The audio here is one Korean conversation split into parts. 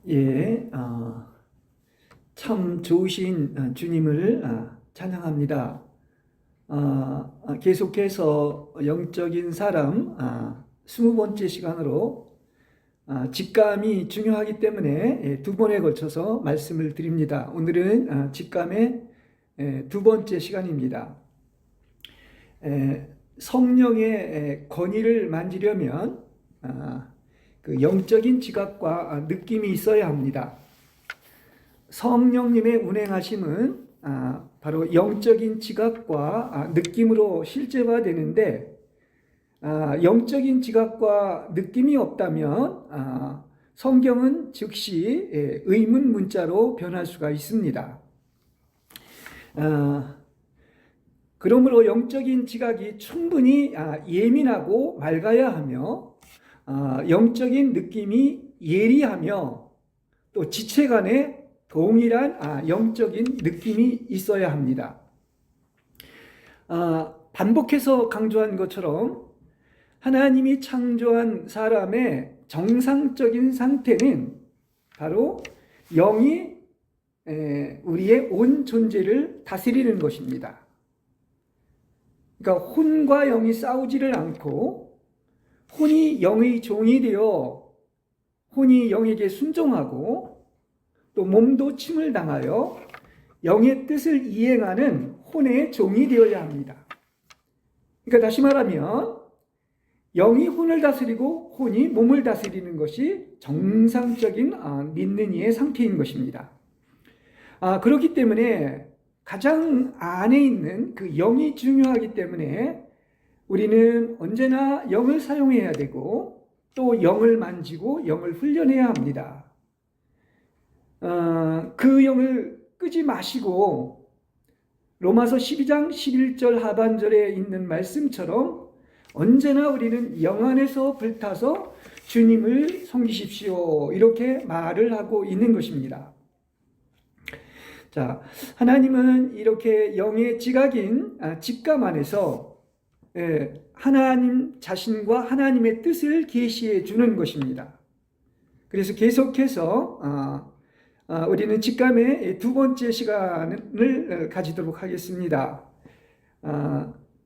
예, 참 좋으신 주님을 찬양합니다. 계속해서 영적인 사람 20번째 시간으로 직감이 중요하기 때문에 두 번에 걸쳐서 말씀을 드립니다. 오늘은 직감의 두 번째 시간입니다. 성령의 권위를 만지려면 그 영적인 지각과 느낌이 있어야 합니다. 성령님의 운행하심은 바로 영적인 지각과 느낌으로 실제화되는데, 영적인 지각과 느낌이 없다면 성경은 즉시 의문 문자로 변할 수가 있습니다. 그러므로 영적인 지각이 충분히 예민하고 맑아야 하며, 영적인 느낌이 예리하며 또 지체 간에 동일한 영적인 느낌이 있어야 합니다. 반복해서 강조한 것처럼 하나님이 창조한 사람의 정상적인 상태는 바로 영이 우리의 온 존재를 다스리는 것입니다. 그러니까 혼과 영이 싸우지를 않고 혼이 영의 종이 되어 혼이 영에게 순종하고 또 몸도 침을 당하여 영의 뜻을 이행하는 혼의 종이 되어야 합니다. 그러니까 다시 말하면 영이 혼을 다스리고 혼이 몸을 다스리는 것이 정상적인 믿는 이의 상태인 것입니다. 그렇기 때문에 가장 안에 있는 그 영이 중요하기 때문에 우리는 언제나 영을 사용해야 되고 또 영을 만지고 영을 훈련해야 합니다. 그 영을 끄지 마시고 로마서 12장 11절 하반절에 있는 말씀처럼 언제나 우리는 영 안에서 불타서 주님을 섬기십시오, 이렇게 말을 하고 있는 것입니다. 자, 하나님은 이렇게 영의 지각인 직감 안에서 하나님 자신과 하나님의 뜻을 계시해 주는 것입니다. 그래서 계속해서 우리는 직감의 두 번째 시간을 가지도록 하겠습니다.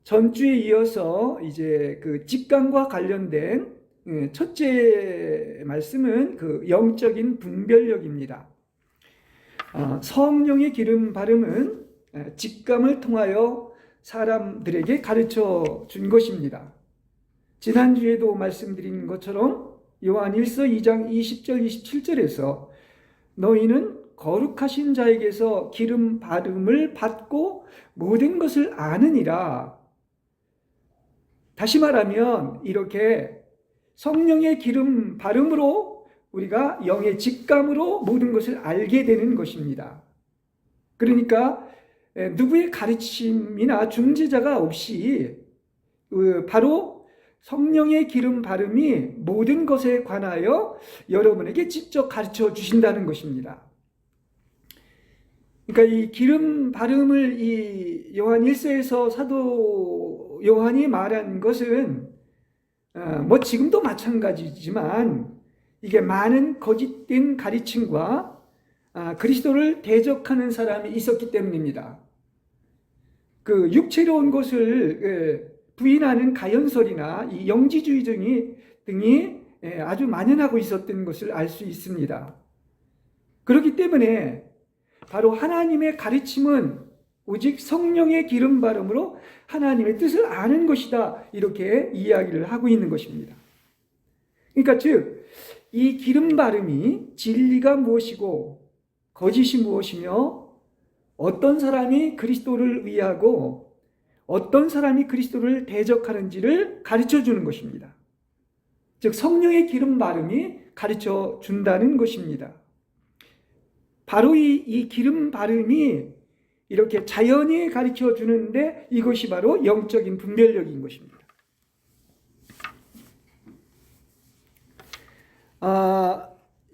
전주에 이어서 이제 그 직감과 관련된 첫째 말씀은 그 영적인 분별력입니다. 성령의 기름 바름은 직감을 통하여 사람들에게 가르쳐 준 것입니다. 지난주에도 말씀드린 것처럼 요한 1서 2장 20절 27절에서 너희는 거룩하신 자에게서 기름 바름을 받고 모든 것을 아느니라. 다시 말하면 이렇게 성령의 기름 바름으로 우리가 영의 직감으로 모든 것을 알게 되는 것입니다. 그러니까 누구의 가르침이나 중지자가 없이 바로 성령의 기름 바름이 모든 것에 관하여 여러분에게 직접 가르쳐 주신다는 것입니다. 그러니까 이 기름 바름을 이 요한 1서에서 사도 요한이 말한 것은 뭐 지금도 마찬가지지만 이게 많은 거짓된 가르침과 그리스도를 대적하는 사람이 있었기 때문입니다. 그 육체로운 것을 부인하는 가연설이나 이 영지주의 등이 아주 만연하고 있었던 것을 알 수 있습니다. 그렇기 때문에 바로 하나님의 가르침은 오직 성령의 기름 바름으로 하나님의 뜻을 아는 것이다, 이렇게 이야기를 하고 있는 것입니다. 그러니까 즉 이 기름 바름이 진리가 무엇이고 거짓이 무엇이며 어떤 사람이 그리스도를 위하고 어떤 사람이 그리스도를 대적하는지를 가르쳐 주는 것입니다. 즉 성령의 기름 바름이 가르쳐 준다는 것입니다. 바로 이 기름 바름이 이렇게 자연히 가르쳐 주는데 이것이 바로 영적인 분별력인 것입니다.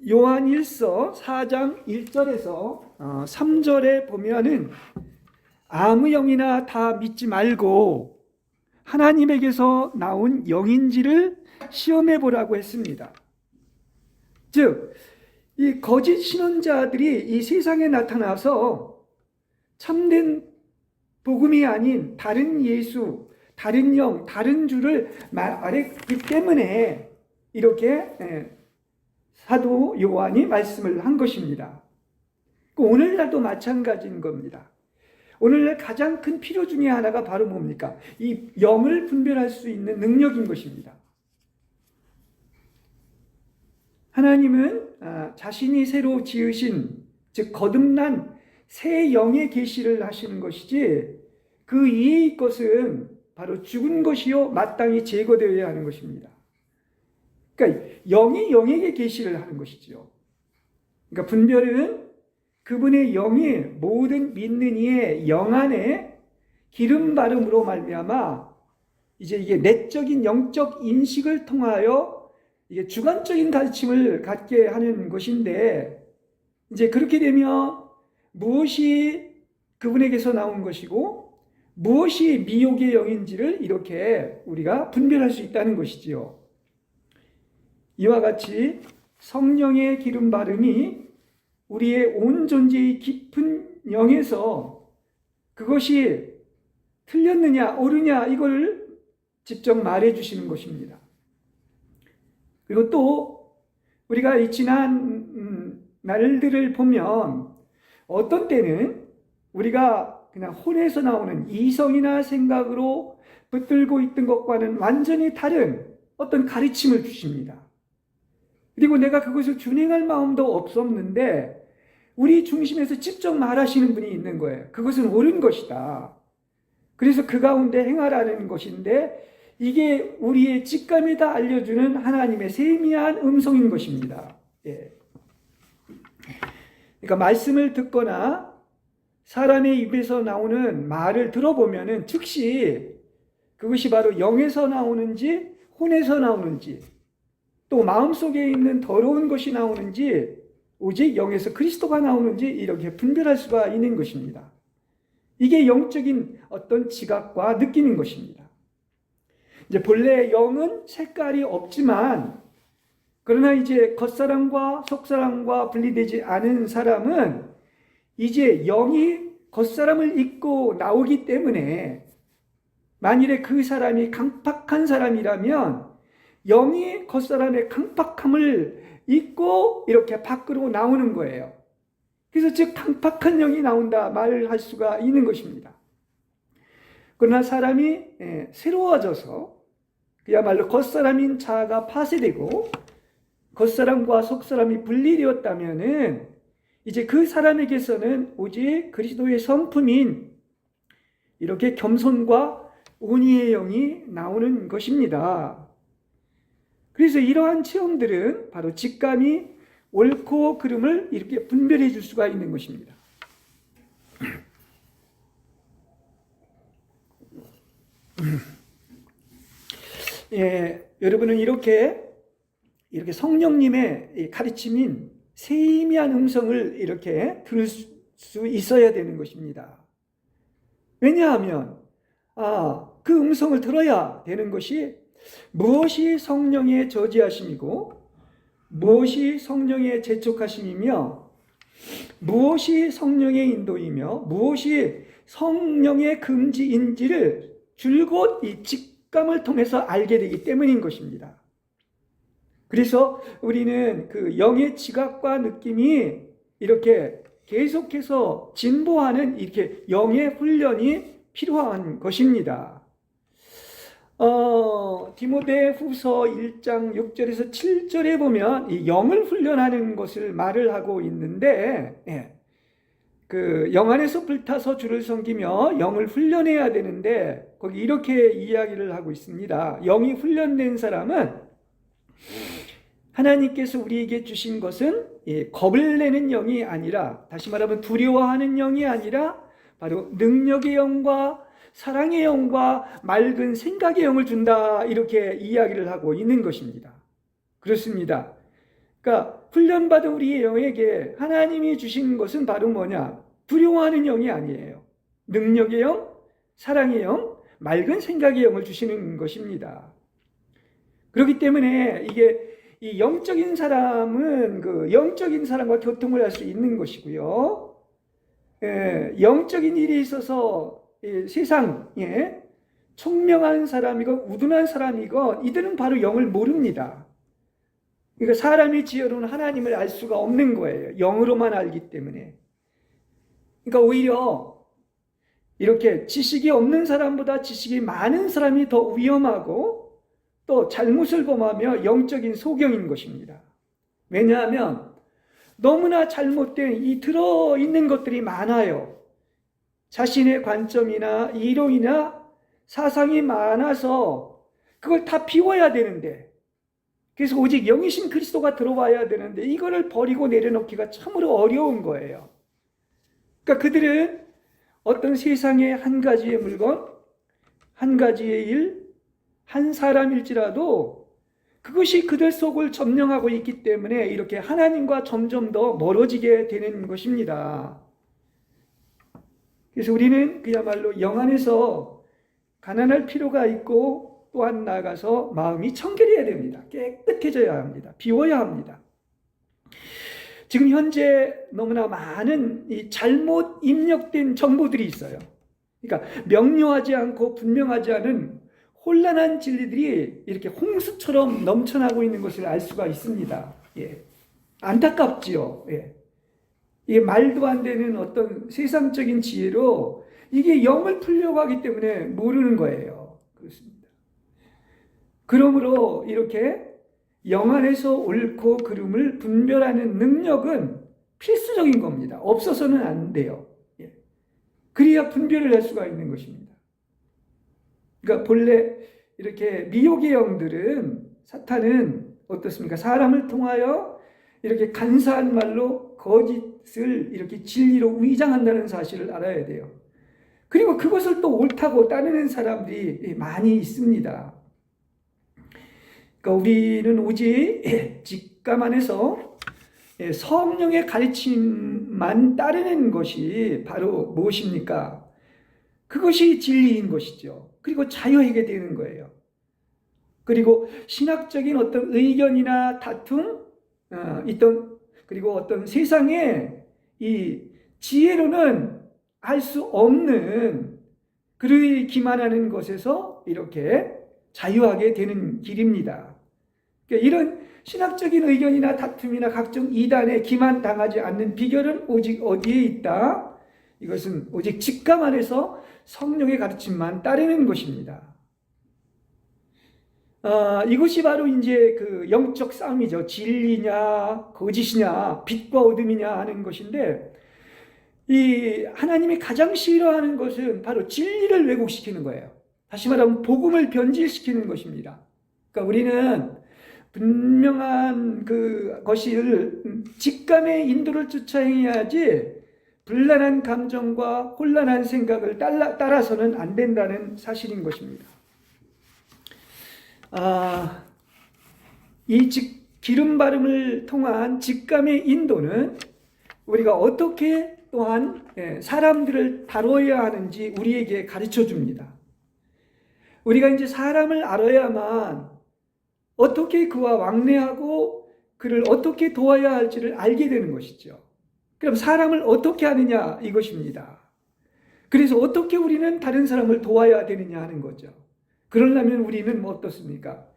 요한 1서 4장 1절에서 3절에 보면은 아무 영이나 다 믿지 말고 하나님에게서 나온 영인지를 시험해 보라고 했습니다. 즉 이 거짓 신원자들이 이 세상에 나타나서 참된 복음이 아닌 다른 예수, 다른 영, 다른 주를 말했기 때문에 이렇게 사도 요한이 말씀을 한 것입니다. 오늘날도 마찬가지인 겁니다. 오늘날 가장 큰 필요 중에 하나가 바로 뭡니까? 이 영을 분별할 수 있는 능력인 것입니다. 하나님은 자신이 새로 지으신, 즉 거듭난 새 영의 계시를 하시는 것이지 그 이의 것은 바로 죽은 것이요 마땅히 제거되어야 하는 것입니다. 그러니까 영이 영에게 계시를 하는 것이죠. 그러니까 분별은 그분의 영이 모든 믿는 이의 영 안에 기름 바름으로 말미암아 이제 이게 내적인 영적 인식을 통하여 이게 주관적인 가르침을 갖게 하는 것인데, 이제 그렇게 되면 무엇이 그분에게서 나온 것이고 무엇이 미혹의 영인지를 이렇게 우리가 분별할 수 있다는 것이지요. 이와 같이 성령의 기름 바름이 우리의 온 존재의 깊은 영에서 그것이 틀렸느냐 옳으냐 이걸 직접 말해 주시는 것입니다. 그리고 또 우리가 이 지난 날들을 보면 어떤 때는 우리가 그냥 혼에서 나오는 이성이나 생각으로 붙들고 있던 것과는 완전히 다른 어떤 가르침을 주십니다. 그리고 내가 그것을 준행할 마음도 없었는데 우리 중심에서 직접 말하시는 분이 있는 거예요. 그것은 옳은 것이다. 그래서 그 가운데 행하라는 것인데 이게 우리의 직감에다 알려주는 하나님의 세미한 음성인 것입니다. 예. 그러니까 말씀을 듣거나 사람의 입에서 나오는 말을 들어보면은 즉시 그것이 바로 영에서 나오는지 혼에서 나오는지 또 마음속에 있는 더러운 것이 나오는지 오직 영에서 그리스도가 나오는지 이렇게 분별할 수가 있는 것입니다. 이게 영적인 어떤 지각과 느낌인 것입니다. 이제 본래 영은 색깔이 없지만 그러나 이제 겉사람과 속사람과 분리되지 않은 사람은 이제 영이 겉사람을 입고 나오기 때문에 만일에 그 사람이 강팍한 사람이라면 영이 겉사람의 강팍함을 입고 이렇게 밖으로 나오는 거예요. 그래서 즉 강팍한 영이 나온다 말을 할 수가 있는 것입니다. 그러나 사람이 새로워져서 그야말로 겉사람인 자아가 파쇄되고 겉사람과 속사람이 분리되었다면은 이제 그 사람에게서는 오직 그리스도의 성품인 이렇게 겸손과 온유의 영이 나오는 것입니다. 그래서 이러한 체험들은 바로 직감이 옳고 그름을 이렇게 분별해 줄 수가 있는 것입니다. 예, 여러분은 이렇게 성령님의 가르침인 세미한 음성을 이렇게 들을 수 있어야 되는 것입니다. 왜냐하면 그 음성을 들어야 되는 것이 무엇이 성령의 저지하심이고 무엇이 성령의 재촉하심이며 무엇이 성령의 인도이며 무엇이 성령의 금지인지를 줄곧 이 직감을 통해서 알게 되기 때문인 것입니다. 그래서 우리는 그 영의 지각과 느낌이 이렇게 계속해서 진보하는 이렇게 영의 훈련이 필요한 것입니다. 디모데후서 1장 6절에서 7절에 보면 이 영을 훈련하는 것을 말을 하고 있는데, 그 영 안에서 불타서 주를 섬기며 영을 훈련해야 되는데 거기 이렇게 이야기를 하고 있습니다. 영이 훈련된 사람은 하나님께서 우리에게 주신 것은 겁을 내는 영이 아니라, 다시 말하면 두려워하는 영이 아니라 바로 능력의 영과 사랑의 영과 맑은 생각의 영을 준다, 이렇게 이야기를 하고 있는 것입니다. 그렇습니다. 그러니까 훈련받은 우리의 영에게 하나님이 주신 것은 바로 뭐냐? 두려워하는 영이 아니에요. 능력의 영, 사랑의 영, 맑은 생각의 영을 주시는 것입니다. 그렇기 때문에 이게 이 영적인 사람은 그 영적인 사람과 교통을 할 수 있는 것이고요. 영적인 일이 있어서 세상에 총명한 사람이건 우둔한 사람이건 이들은 바로 영을 모릅니다. 그러니까 사람이 지어놓은 하나님을 알 수가 없는 거예요. 영으로만 알기 때문에. 그러니까 오히려 이렇게 지식이 없는 사람보다 지식이 많은 사람이 더 위험하고 또 잘못을 범하며 영적인 소경인 것입니다. 왜냐하면 너무나 잘못된 이 들어있는 것들이 많아요. 자신의 관점이나 이론이나 사상이 많아서 그걸 다 비워야 되는데, 그래서 오직 영이신 그리스도가 들어와야 되는데 이거를 버리고 내려놓기가 참으로 어려운 거예요. 그러니까 그들은 어떤 세상의 한 가지의 물건, 한 가지의 일, 한 사람일지라도 그것이 그들 속을 점령하고 있기 때문에 이렇게 하나님과 점점 더 멀어지게 되는 것입니다. 그래서 우리는 그야말로 영 안에서 가난할 필요가 있고, 또한 나아가서 마음이 청결해야 됩니다. 깨끗해져야 합니다. 비워야 합니다. 지금 현재 너무나 많은 이 잘못 입력된 정보들이 있어요. 그러니까 명료하지 않고 분명하지 않은 혼란한 진리들이 이렇게 홍수처럼 넘쳐나고 있는 것을 알 수가 있습니다. 예. 안타깝지요. 예. 이게 말도 안 되는 어떤 세상적인 지혜로 이게 영을 풀려고 하기 때문에 모르는 거예요. 그렇습니다. 그러므로 이렇게 영 안에서 옳고 그름을 분별하는 능력은 필수적인 겁니다. 없어서는 안 돼요. 예. 그래야 분별을 할 수가 있는 것입니다. 그러니까 본래 이렇게 미혹의 영들은, 사탄은 어떻습니까? 사람을 통하여 이렇게 간사한 말로 거짓을 이렇게 진리로 위장한다는 사실을 알아야 돼요. 그리고 그것을 또 옳다고 따르는 사람들이 많이 있습니다. 그러니까 우리는 오직 직감 안에서 성령의 가르침만 따르는 것이 바로 무엇입니까? 그것이 진리인 것이죠. 그리고 자유하게 되는 거예요. 그리고 신학적인 어떤 의견이나 다툼, 그리고 어떤 세상의 이 지혜로는 알 수 없는 그를 기만하는 것에서 이렇게 자유하게 되는 길입니다. 그러니까 이런 신학적인 의견이나 다툼이나 각종 이단에 기만당하지 않는 비결은 오직 어디에 있다? 이것은 오직 직감 안에서 성령의 가르침만 따르는 것입니다. 이것이 바로 이제 그 영적 싸움이죠. 진리냐, 거짓이냐, 빛과 어둠이냐 하는 것인데, 이 하나님이 가장 싫어하는 것은 바로 진리를 왜곡시키는 거예요. 다시 말하면 복음을 변질시키는 것입니다. 그러니까 우리는 분명한 것을 직감의 인도를 쫓아 행해야지 불란한 감정과 혼란한 생각을 따라서는 안 된다는 사실인 것입니다. 이 기름 바름을 통한 직감의 인도는 우리가 어떻게 또한 사람들을 다뤄야 하는지 우리에게 가르쳐 줍니다. 우리가 이제 사람을 알아야만 어떻게 그와 왕래하고 그를 어떻게 도와야 할지를 알게 되는 것이죠. 그럼 사람을 어떻게 하느냐 이것입니다. 그래서 어떻게 우리는 다른 사람을 도와야 되느냐 하는 거죠. 그러려면 우리는 어떻습니까?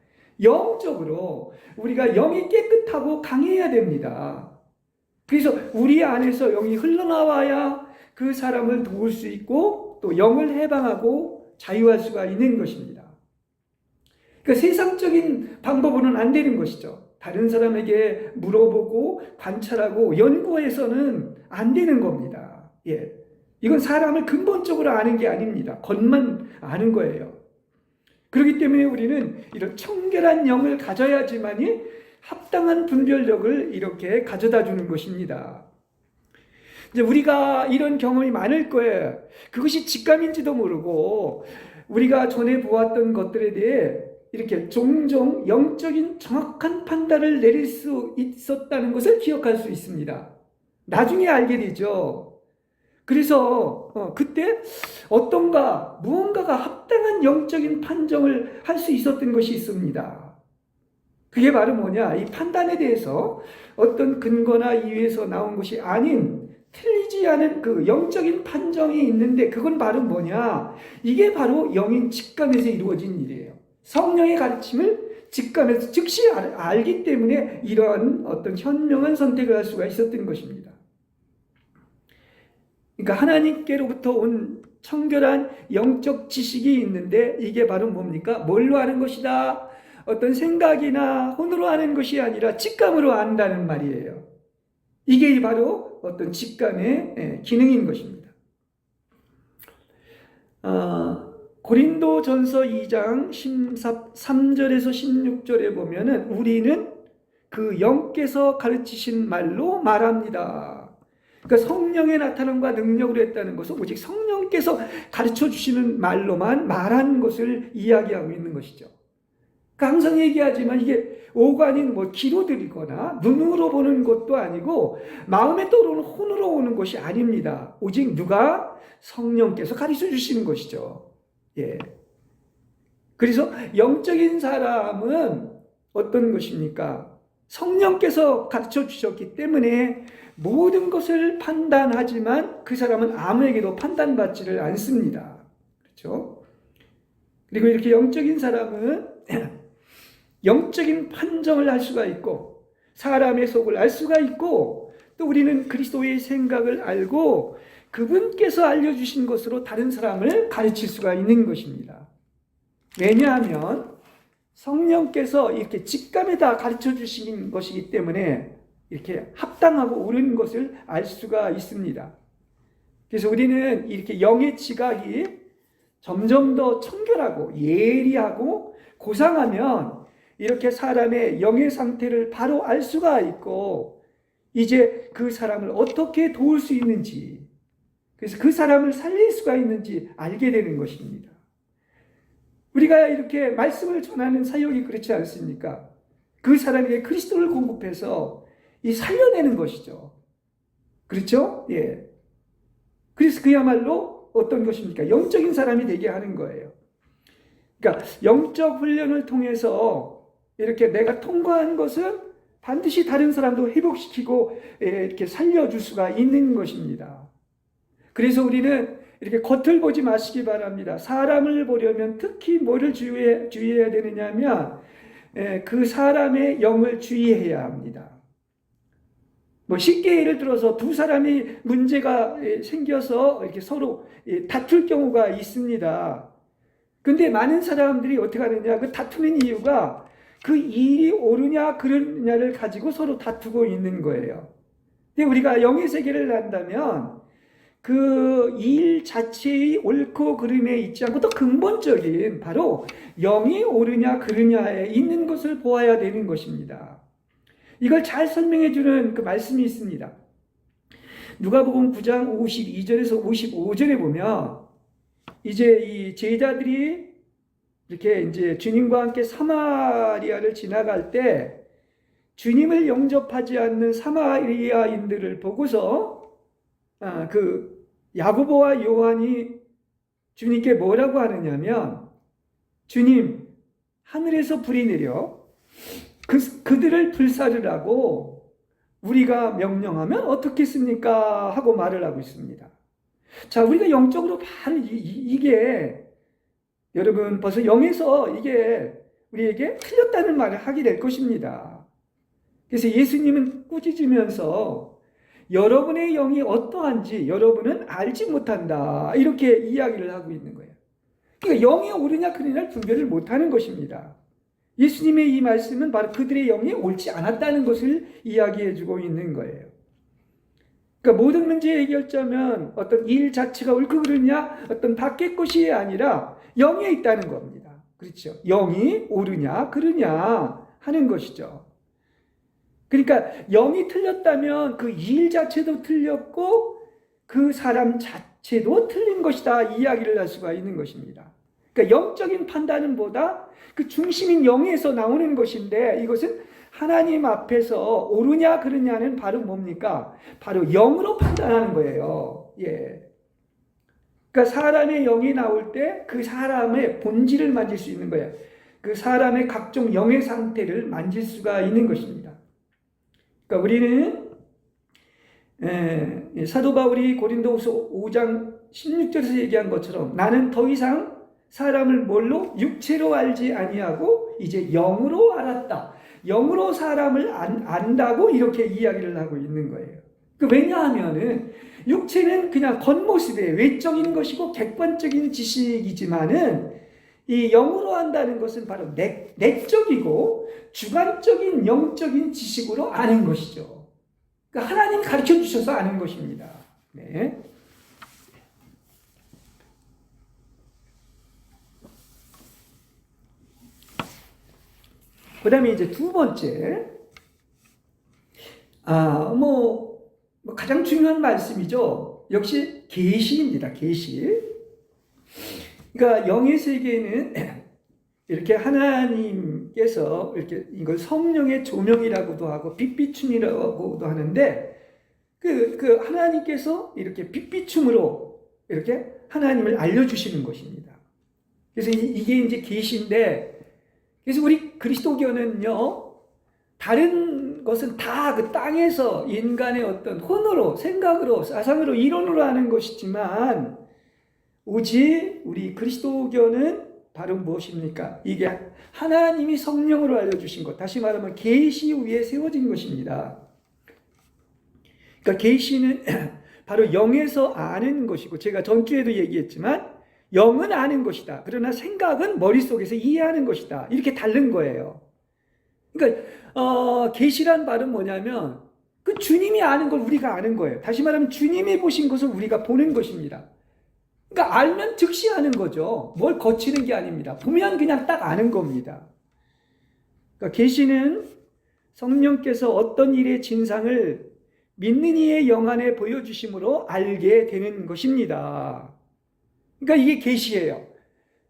영적으로 우리가 영이 깨끗하고 강해야 됩니다. 그래서 우리 안에서 영이 흘러나와야 그 사람을 도울 수 있고 또 영을 해방하고 자유할 수가 있는 것입니다. 그러니까 세상적인 방법으로는 안 되는 것이죠. 다른 사람에게 물어보고 관찰하고 연구해서는 안 되는 겁니다. 예. 이건 사람을 근본적으로 아는 게 아닙니다. 겉만 아는 거예요. 그렇기 때문에 우리는 이런 청결한 영을 가져야지만이 합당한 분별력을 이렇게 가져다 주는 것입니다. 이제 우리가 이런 경험이 많을 거예요. 그것이 직감인지도 모르고 우리가 전에 보았던 것들에 대해 이렇게 종종 영적인 정확한 판단을 내릴 수 있었다는 것을 기억할 수 있습니다. 나중에 알게 되죠. 그래서 그때 무언가가 합당한 영적인 판정을 할 수 있었던 것이 있습니다. 그게 바로 뭐냐? 이 판단에 대해서 어떤 근거나 이유에서 나온 것이 아닌 틀리지 않은 그 영적인 판정이 있는데, 그건 바로 뭐냐? 이게 바로 영인 직감에서 이루어진 일이에요. 성령의 가르침을 직감에서 즉시 알기 때문에 이러한 어떤 현명한 선택을 할 수가 있었던 것입니다. 그러니까 하나님께로부터 온 청결한 영적 지식이 있는데, 이게 바로 뭡니까? 뭘로 아는 것이다? 어떤 생각이나 혼으로 아는 것이 아니라 직감으로 안다는 말이에요. 이게 바로 어떤 직감의 기능인 것입니다. 고린도전서 2장 13절에서 16절에 보면은 우리는 그 영께서 가르치신 말로 말합니다. 그러니까 성령의 나타남과 능력으로 했다는 것은 오직 성령께서 가르쳐 주시는 말로만 말하는 것을 이야기하고 있는 것이죠. 그러니까 항상 얘기하지만 이게 오간인 귀로 들이거나 눈으로 보는 것도 아니고 마음에 떠오르는 혼으로 오는 것이 아닙니다. 오직 누가? 성령께서 가르쳐 주시는 것이죠. 예. 그래서 영적인 사람은 어떤 것입니까? 성령께서 가르쳐 주셨기 때문에 모든 것을 판단하지만 그 사람은 아무에게도 판단받지를 않습니다. 그렇죠? 그리고 이렇게 영적인 사람은 영적인 판정을 할 수가 있고 사람의 속을 알 수가 있고, 또 우리는 그리스도의 생각을 알고 그분께서 알려주신 것으로 다른 사람을 가르칠 수가 있는 것입니다. 왜냐하면 성령께서 이렇게 직감에 다 가르쳐 주신 것이기 때문에 이렇게 합당하고 옳은 것을 알 수가 있습니다. 그래서 우리는 이렇게 영의 지각이 점점 더 청결하고 예리하고 고상하면 이렇게 사람의 영의 상태를 바로 알 수가 있고, 이제 그 사람을 어떻게 도울 수 있는지, 그래서 그 사람을 살릴 수가 있는지 알게 되는 것입니다. 우리가 이렇게 말씀을 전하는 사역이 그렇지 않습니까? 그 사람에게 그리스도를 공급해서 이 살려내는 것이죠. 그렇죠? 예. 그래서 그야말로 어떤 것입니까? 영적인 사람이 되게 하는 거예요. 그러니까 영적 훈련을 통해서 이렇게 내가 통과한 것은 반드시 다른 사람도 회복시키고 이렇게 살려줄 수가 있는 것입니다. 그래서 우리는 이렇게 겉을 보지 마시기 바랍니다. 사람을 보려면 특히 뭐를 주의해야 되느냐 하면 그 사람의 영을 주의해야 합니다. 쉽게 예를 들어서 두 사람이 문제가 생겨서 이렇게 서로 다툴 경우가 있습니다. 근데 많은 사람들이 어떻게 하느냐, 그 다투는 이유가 그 일이 옳으냐 그르냐를 가지고 서로 다투고 있는 거예요. 근데 우리가 영의 세계를 한다면 그 일 자체의 옳고 그름에 있지 않고 더 근본적인 바로 영이 옳으냐 그르냐에 있는 것을 보아야 되는 것입니다. 이걸 잘 설명해 주는 그 말씀이 있습니다. 누가복음 9장 52절에서 55절에 보면 이제 이 제자들이 이렇게 이제 주님과 함께 사마리아를 지나갈 때 주님을 영접하지 않는 사마리아인들을 보고서 그 야고보와 요한이 주님께 뭐라고 하느냐면, 주님, 하늘에서 불이 내려 그들을 불사르라고 우리가 명령하면 어떻겠습니까? 하고 말을 하고 있습니다. 자, 우리가 영적으로 바로 이게 여러분 벌써 영에서 이게 우리에게 틀렸다는 말을 하게 될 것입니다. 그래서 예수님은 꾸짖으면서 여러분의 영이 어떠한지 여러분은 알지 못한다, 이렇게 이야기를 하고 있는 거예요. 그러니까 영이 옳으냐 그르냐를 분별을 못하는 것입니다. 예수님의 이 말씀은 바로 그들의 영이 옳지 않았다는 것을 이야기해주고 있는 거예요. 그러니까 모든 문제의 해결점은 어떤 일 자체가 옳고 그르냐, 어떤 밖의 것이 아니라 영에 있다는 겁니다. 그렇죠? 영이 옳으냐 그르냐 하는 것이죠. 그러니까 영이 틀렸다면 그 일 자체도 틀렸고 그 사람 자체도 틀린 것이다, 이야기를 할 수가 있는 것입니다. 그러니까 영적인 판단은 보다 그 중심인 영에서 나오는 것인데, 이것은 하나님 앞에서 옳으냐 그르냐는 바로 뭡니까? 바로 영으로 판단하는 거예요. 예. 그러니까 사람의 영이 나올 때 그 사람의 본질을 만질 수 있는 거예요. 그 사람의 각종 영의 상태를 만질 수가 있는 것입니다. 그러니까 우리는 사도 바울이 고린도후서 5장 16절에서 얘기한 것처럼 나는 더 이상 사람을 뭘로? 육체로 알지 아니하고 이제 영으로 알았다. 영으로 사람을 안다고 이렇게 이야기를 하고 있는 거예요. 왜냐하면은 육체는 그냥 겉모습의 외적인 것이고 객관적인 지식이지만은 이 영으로 안다는 것은 바로 내적이고 주관적인 영적인 지식으로 아는 것이죠. 그러니까 하나님 가르쳐 주셔서 아는 것입니다. 네. 그 다음에 이제 두 번째, 가장 중요한 말씀이죠. 역시 계시입니다. 계시. 그러니까 영의 세계는 이렇게 하나님께서 이렇게 이걸 성령의 조명이라고도 하고 빛비춤이라고도 하는데 그 하나님께서 이렇게 빛비춤으로 이렇게 하나님을 알려주시는 것입니다. 그래서 이게 이제 계시인데, 그래서 우리 그리스도교는요, 다른 것은 다 그 땅에서 인간의 어떤 혼으로, 생각으로, 사상으로, 이론으로 하는 것이지만, 오직 우리 그리스도교는 바로 무엇입니까? 이게 하나님이 성령으로 알려주신 것, 다시 말하면 계시 위에 세워진 것입니다. 그러니까 계시는 바로 영에서 아는 것이고, 제가 전주에도 얘기했지만 영은 아는 것이다. 그러나 생각은 머릿속에서 이해하는 것이다. 이렇게 다른 거예요. 그러니까 계시란 말은 뭐냐면 그 주님이 아는 걸 우리가 아는 거예요. 다시 말하면 주님이 보신 것을 우리가 보는 것입니다. 그러니까 알면 즉시 아는 거죠. 뭘 거치는 게 아닙니다. 보면 그냥 딱 아는 겁니다. 그러니까 계시는 성령께서 어떤 일의 진상을 믿는 이의 영 안에 보여주심으로 알게 되는 것입니다. 그러니까 이게 계시예요.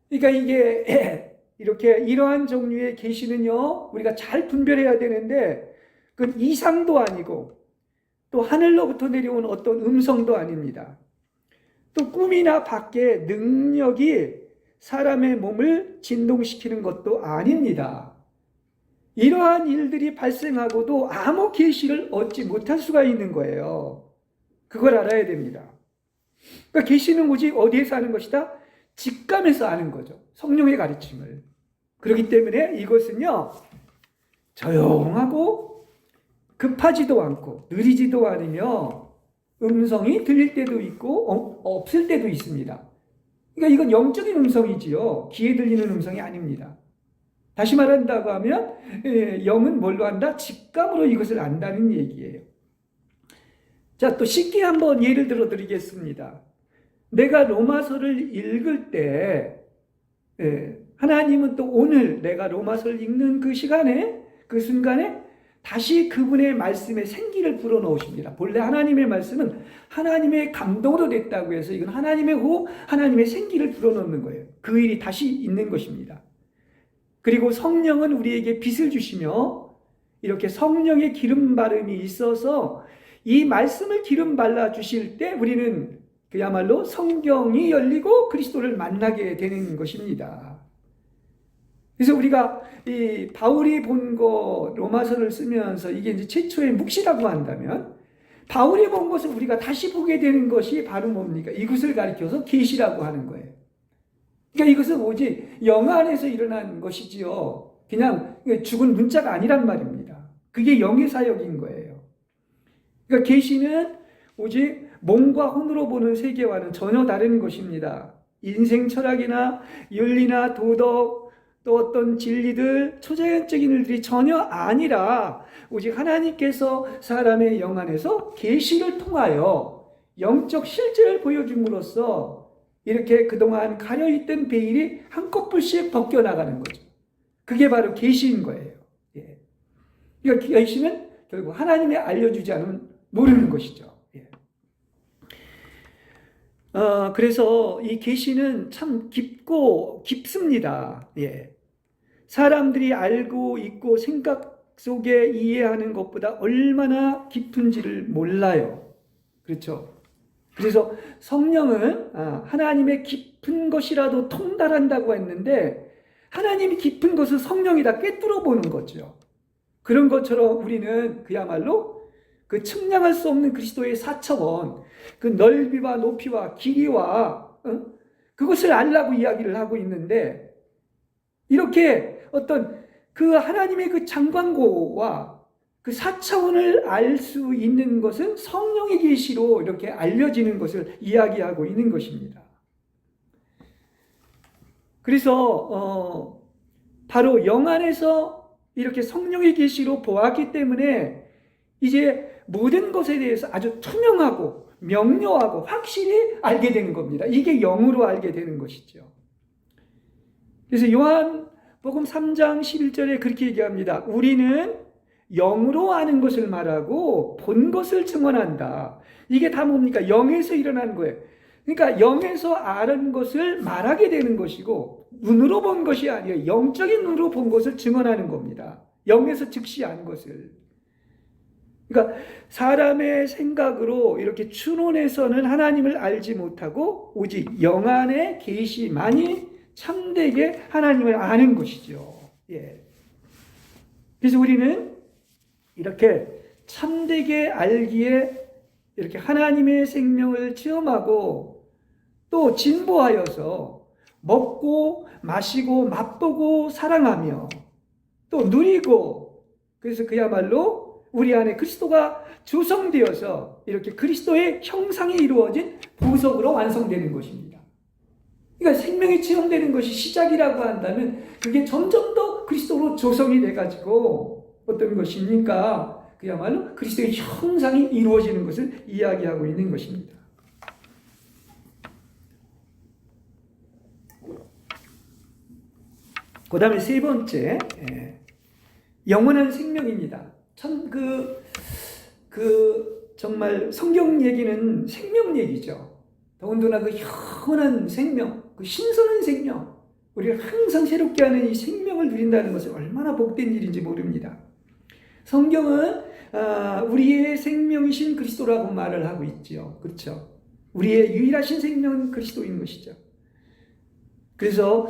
그러니까 이게 이렇게 이러한 종류의 계시는요, 우리가 잘 분별해야 되는데 그건 이상도 아니고 또 하늘로부터 내려온 어떤 음성도 아닙니다. 또 꿈이나 밖에 능력이 사람의 몸을 진동시키는 것도 아닙니다. 이러한 일들이 발생하고도 아무 계시를 얻지 못할 수가 있는 거예요. 그걸 알아야 됩니다. 그러니까 계시는 오직 어디에서 아는 것이다? 직감에서 아는 거죠. 성령의 가르침을. 그렇기 때문에 이것은요, 조용하고 급하지도 않고 느리지도 않으며 음성이 들릴 때도 있고 없을 때도 있습니다. 그러니까 이건 영적인 음성이지요. 귀에 들리는 음성이 아닙니다. 다시 말한다고 하면 영은 뭘로 한다? 직감으로 이것을 안다는 얘기예요. 자, 또 쉽게 한번 예를 들어 드리겠습니다. 내가 로마서를 읽을 때 하나님은 또 오늘 내가 로마서를 읽는 그 시간에, 그 순간에 다시 그분의 말씀에 생기를 불어넣으십니다. 본래 하나님의 말씀은 하나님의 감동으로 됐다고 해서 이건 하나님의 호흡, 하나님의 생기를 불어넣는 거예요. 그 일이 다시 있는 것입니다. 그리고 성령은 우리에게 빛을 주시며 이렇게 성령의 기름 바름이 있어서 이 말씀을 기름 발라 주실 때 우리는 그야말로 성경이 열리고 그리스도를 만나게 되는 것입니다. 그래서 우리가 이 바울이 본 거 로마서를 쓰면서 이게 이제 최초의 묵시라고 한다면 바울이 본 것을 우리가 다시 보게 되는 것이 바로 뭡니까? 이것을 가리켜서 계시라고 하는 거예요. 그러니까 이것은 오직 영 안에서 일어난 것이지요. 그냥 죽은 문자가 아니란 말입니다. 그게 영의 사역인 거예요. 그러니까 계시는 오직 몸과 혼으로 보는 세계와는 전혀 다른 것입니다. 인생 철학이나 윤리나 도덕, 또 어떤 진리들, 초자연적인 일들이 전혀 아니라 오직 하나님께서 사람의 영 안에서 계시를 통하여 영적 실제를 보여줌으로써 이렇게 그동안 가려있던 베일이 한꺼풀씩 벗겨나가는 거죠. 그게 바로 계시인 거예요. 예. 그러니까 계시는 결국 하나님의 알려주지 않으면 모르는 것이죠. 예. 그래서 이 계시는 참 깊고 깊습니다. 예. 사람들이 알고 있고 생각 속에 이해하는 것보다 얼마나 깊은지를 몰라요. 그렇죠? 그래서 성령은 하나님의 깊은 것이라도 통달한다고 했는데 하나님이 깊은 것을 성령이 다 꿰뚫어 보는 거죠. 그런 것처럼 우리는 그야말로 그 측량할 수 없는 그리스도의 사차원, 그 넓이와 높이와 길이와 그것을 알라고 이야기를 하고 있는데, 이렇게 어떤 그 하나님의 그 장관고와 그 사차원을 알 수 있는 것은 성령의 계시로 이렇게 알려지는 것을 이야기하고 있는 것입니다. 그래서 바로 영 안에서 이렇게 성령의 계시로 보았기 때문에 이제 모든 것에 대해서 아주 투명하고 명료하고 확실히 알게 되는 겁니다. 이게 영으로 알게 되는 것이죠. 그래서 요한복음 3장 11절에 그렇게 얘기합니다. 우리는 영으로 아는 것을 말하고 본 것을 증언한다. 이게 다 뭡니까? 영에서 일어난 거예요. 그러니까 영에서 아는 것을 말하게 되는 것이고, 눈으로 본 것이 아니에요. 영적인 눈으로 본 것을 증언하는 겁니다. 영에서 즉시 아는 것을. 그러니까 사람의 생각으로 이렇게 추론해서는 하나님을 알지 못하고 오직 영 안의 계시만이 참되게 하나님을 아는 것이죠. 예. 그래서 우리는 이렇게 참되게 알기에 이렇게 하나님의 생명을 체험하고 또 진보하여서 먹고 마시고 맛보고 사랑하며 또 누리고, 그래서 그야말로 우리 안에 그리스도가 조성되어서 이렇게 그리스도의 형상이 이루어진 보석으로 완성되는 것입니다. 그러니까 생명이 체험되는 것이 시작이라고 한다면 그게 점점 더 그리스도로 조성이 돼가지고 어떤 것입니까? 그야말로 그리스도의 형상이 이루어지는 것을 이야기하고 있는 것입니다. 그 다음에 세 번째, 영원한 생명입니다. 참 정말 성경 얘기는 생명 얘기죠. 더군다나 그 영원한 생명, 그 신선한 생명, 우리가 항상 새롭게 하는 이 생명을 누린다는 것은 얼마나 복된 일인지 모릅니다. 성경은 우리의 생명이신 그리스도라고 말을 하고 있죠. 그렇죠? 우리의 유일하신 생명은 그리스도인 것이죠. 그래서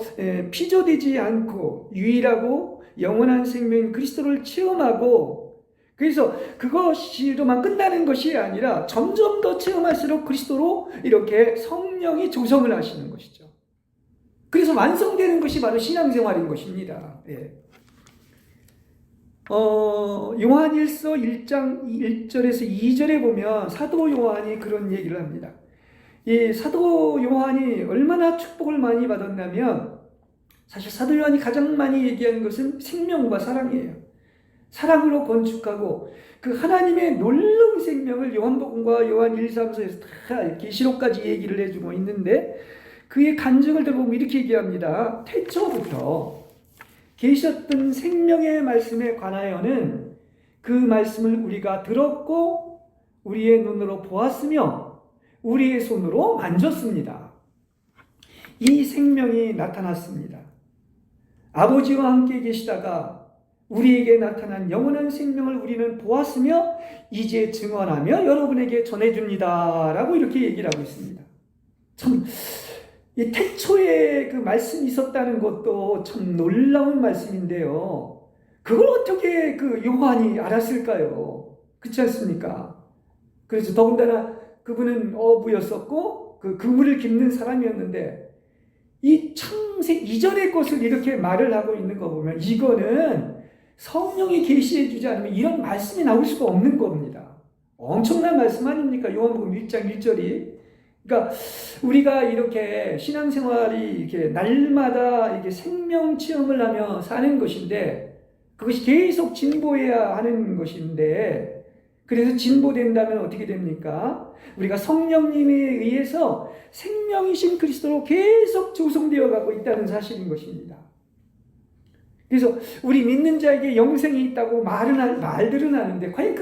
피조되지 않고 유일하고 영원한 생명인 그리스도를 체험하고, 그래서 그것이로만 끝나는 것이 아니라 점점 더 체험할수록 그리스도로 이렇게 성령이 조성을 하시는 것이죠. 그래서 완성되는 것이 바로 신앙생활인 것입니다. 예. 요한일서 1장 1절에서 2절에 보면 사도 요한이 그런 얘기를 합니다. 이 사도 요한이 얼마나 축복을 많이 받았냐면, 사실 사도 요한이 가장 많이 얘기하는 것은 생명과 사랑이에요. 사랑으로 건축하고 그 하나님의 놀라운 생명을 요한복음과 요한 1, 3서에서 다 계시록까지 얘기를 해주고 있는데, 그의 간증을 들어보면 이렇게 얘기합니다. 태초부터 계셨던 생명의 말씀에 관하여는 그 말씀을 우리가 들었고 우리의 눈으로 보았으며 우리의 손으로 만졌습니다. 이 생명이 나타났습니다. 아버지와 함께 계시다가 우리에게 나타난 영원한 생명을 우리는 보았으며 이제 증언하며 여러분에게 전해줍니다. 라고 이렇게 얘기를 하고 있습니다. 참, 이 태초에 그 말씀이 있었다는 것도 참 놀라운 말씀인데요. 그걸 어떻게 그 요한이 알았을까요? 그렇지 않습니까? 그래서 더군다나 그분은 어부였었고 그 그물을 깁는 사람이었는데, 이 창세 이전의 것을 이렇게 말을 하고 있는 거 보면 이거는 성령이 계시해 주지 않으면 이런 말씀이 나올 수가 없는 겁니다. 엄청난 말씀 아닙니까? 요한복음 1장 1절이. 그러니까 우리가 이렇게 신앙생활이 이렇게 날마다 이렇게 생명 체험을 하며 사는 것인데, 그것이 계속 진보해야 하는 것인데, 그래서 진보된다면 어떻게 됩니까? 우리가 성령님에 의해서 생명이신 그리스도로 계속 조성되어 가고 있다는 사실인 것입니다. 그래서 우리 믿는 자에게 영생이 있다고 말들은 하는데 과연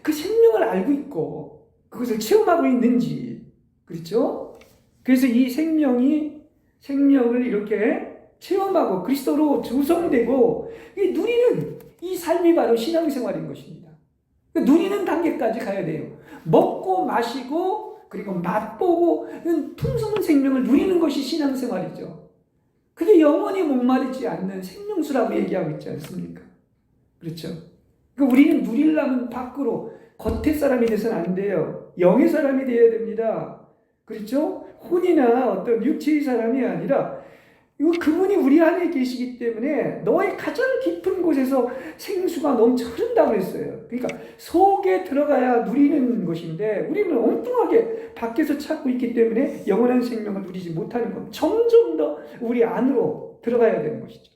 그 생명을 알고 있고 그것을 체험하고 있는지, 그렇죠? 그래서 이 생명을 이렇게 체험하고 그리스도로 조성되고 누리는 이 삶이 바로 신앙생활인 것입니다. 누리는 단계까지 가야 돼요. 먹고 마시고 그리고 맛보고 풍성한 생명을 누리는 것이 신앙생활이죠. 그게 영원히 목마르지 않는 생명수라고 얘기하고 있지 않습니까? 그렇죠? 그러니까 우리는 누리려면 밖으로 겉의 사람이 돼서는 안 돼요. 영의 사람이 되어야 됩니다. 그렇죠? 혼이나 어떤 육체의 사람이 아니라 그분이 우리 안에 계시기 때문에 너의 가장 깊은 곳에서 생수가 넘쳐 흐른다고 그랬어요. 그러니까 속에 들어가야 누리는 것인데 우리는 엉뚱하게 밖에서 찾고 있기 때문에 영원한 생명을 누리지 못하는 겁니다. 점점 더 우리 안으로 들어가야 되는 것이죠.